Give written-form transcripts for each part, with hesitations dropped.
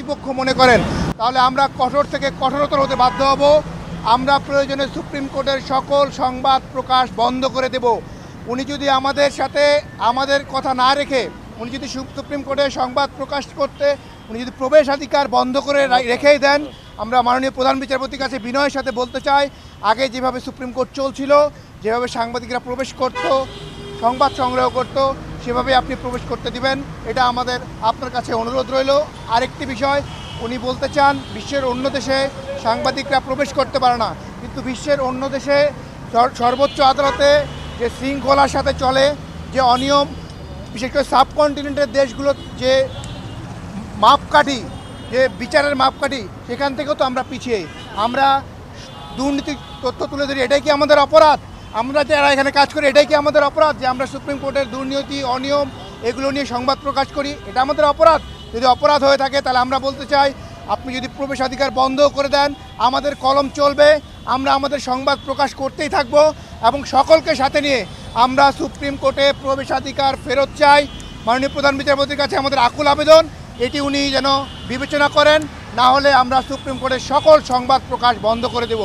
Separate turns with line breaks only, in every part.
প্রতিপক্ষ মনে করেন, তাহলে আমরা কঠোর থেকে কঠোরতর হতে বাধ্য হব। আমরা প্রয়োজনে সুপ্রিম কোর্টের সকল সংবাদ প্রকাশ বন্ধ করে দেব। উনি যদি আমাদের সাথে আমাদের কথা না রেখে উনি যদি সুপ্রিম কোর্টের সংবাদ প্রকাশ করতে উনি যদি প্রবেশাধিকার বন্ধ করে রেখেই দেন, আমরা মাননীয় প্রধান বিচারপতির কাছে বিনয়ের সাথে বলতে চাই, আগে যেভাবে সুপ্রিম কোর্ট চলছিল, যেভাবে সাংবাদিকরা প্রবেশ করত, সংবাদ সংগ্রহ করত, সেভাবে আপনি প্রবেশ করতে দিবেন। এটা আমাদের আপনার কাছে অনুরোধ রইল। আরেকটি বিষয়, উনি বলতে চান বিশ্বের অন্য দেশে সাংবাদিকরা প্রবেশ করতে পারে না, কিন্তু বিশ্বের অন্য দেশে সর্বোচ্চ আদালতে যে শৃঙ্খলার সাথে চলে, যে অনিয়ম, বিশেষ করে সাবকন্টিনেন্টের দেশগুলো যে মাপকাঠি, যে বিচারের মাপকাঠি, সেখান থেকেও তো আমরা পিছিয়ে। আমরা দুর্নীতির তথ্য তুলে ধরি, এটাই কি আমাদের অপরাধ? আমরা যারা এখানে কাজ করি, এটাই কি আমাদের অপরাধ যে আমরা সুপ্রিম কোর্টের দুর্নীতি, অনিয়ম এগুলো নিয়ে সংবাদ প্রকাশ করি? এটা আমাদের অপরাধ? যদি অপরাধ হয়ে থাকে তাহলে আমরা বলতে চাই, আপনি যদি প্রবেশাধিকার বন্ধ করে দেন, আমাদের কলম চলবে, আমরা আমাদের সংবাদ প্রকাশ করতেই থাকব এবং সকলকে সাথে নিয়ে আমরা সুপ্রিম কোর্টে প্রবেশাধিকার ফেরত চাই। মাননীয় প্রধান বিচারপতির কাছে আমাদের আকুল আবেদন, এটি উনি যেন বিবেচনা করেন, না হলে আমরা সুপ্রিম কোর্টের সকল সংবাদ প্রকাশ বন্ধ করে দেব।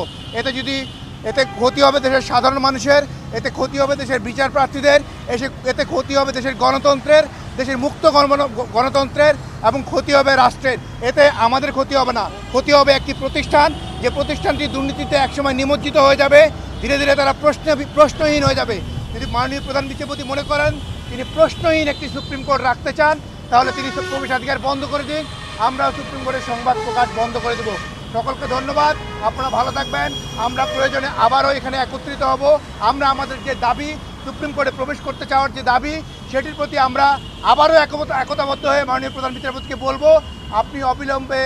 এতে ক্ষতি হবে দেশের সাধারণ মানুষের, এতে ক্ষতি হবে দেশের বিচার প্রার্থীদের, এতে ক্ষতি হবে দেশের গণতন্ত্রের, দেশের মুক্ত গণতন্ত্রের, এবং ক্ষতি হবে রাষ্ট্রের। এতে আমাদের ক্ষতি হবে না, ক্ষতি হবে একটি প্রতিষ্ঠান, যে প্রতিষ্ঠানটি দুর্নীতিতে একসময় নিমজ্জিত হয়ে যাবে, ধীরে ধীরে তারা প্রশ্নহীন হয়ে যাবে। যদি মাননীয় প্রধান বিচারপতি মনে করেন তিনি প্রশ্নহীন একটি সুপ্রিম কোর্ট রাখতে চান, তাহলে তিনি প্রবেশাধিকার বন্ধ করে দিন, আমরা সুপ্রিম কোর্টের সংবাদ প্রকাশ বন্ধ করে দেব। সকলকে ধন্যবাদ, আপনারা ভালো থাকবেন। আমরা প্রয়োজনে আবারও এখানে একত্রিত হব। আমরা আমাদের যে দাবি, সুপ্রিম কোর্টে প্রবেশ করতে চাওয়ার যে দাবি, সেটির প্রতি আমরা আবারও একতাবদ্ধ হয়ে মাননীয় প্রধান বিচারপতিকে বলবো, আপনি অবিলম্বে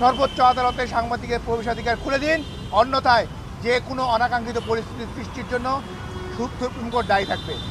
সর্বোচ্চ আদালতে সাংবাদিকের প্রবেশাধিকার খুলে দিন, অন্যথায় যে কোনো অনাকাঙ্ক্ষিত পরিস্থিতির সৃষ্টির জন্য সুপ্রিম কোর্ট দায়ী থাকবে।